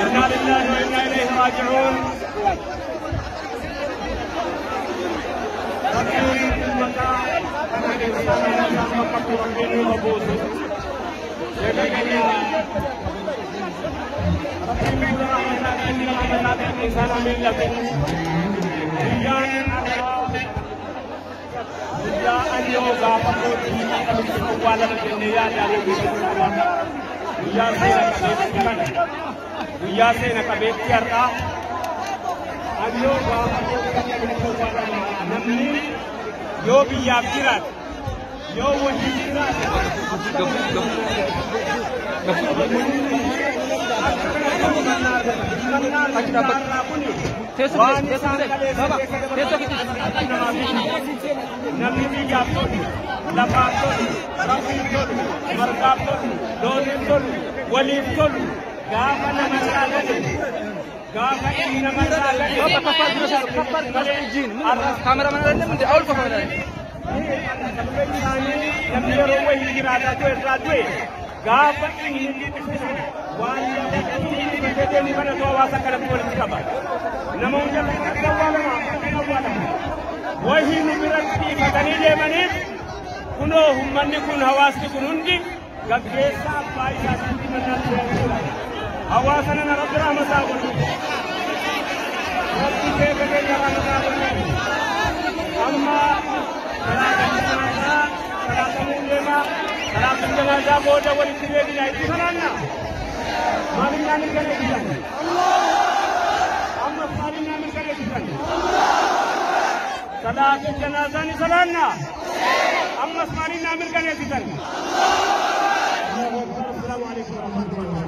إنا لله وإنا إليه راجعون. Guyyaa seena qabeetti har'aa addoo gaafa namni yoo biyyaaf jiraate yoo wajjin jiraate namni biyyaaf tolu lafaaf tolu rabbiif tolu margaaf tolu looniif tolu waliif tolu gaafa namarraa gale gaafa inni namarraa gale kaameraman alallee mundi awul qofa alallee namni yeroo wayii jiraataa ture irraa du'e gaafa inni waan deemu kana hawaasa kanatti walitti qaba nama hunda awwaalama wayii nu biratti dhiifatanii deemaniif kunoo ummanni kun hawaasni kun hundi gaggeessaa abbaa isaatti mannaa ture hawaasana na rabbi rahmataa godhu rabbi keekatee rahmataa godhu amma salaatamuu deemaa salaatamuu janaasaa booda walitti deebina itti salaanna maalinaa mirkaneessisan ammas maalinaa mirkaneessisan salaatamuu janaasaa ni salaanna ammas maalinaa mirkaneessisan. Assalamu alaikum warahmatullahi wabarakatuh.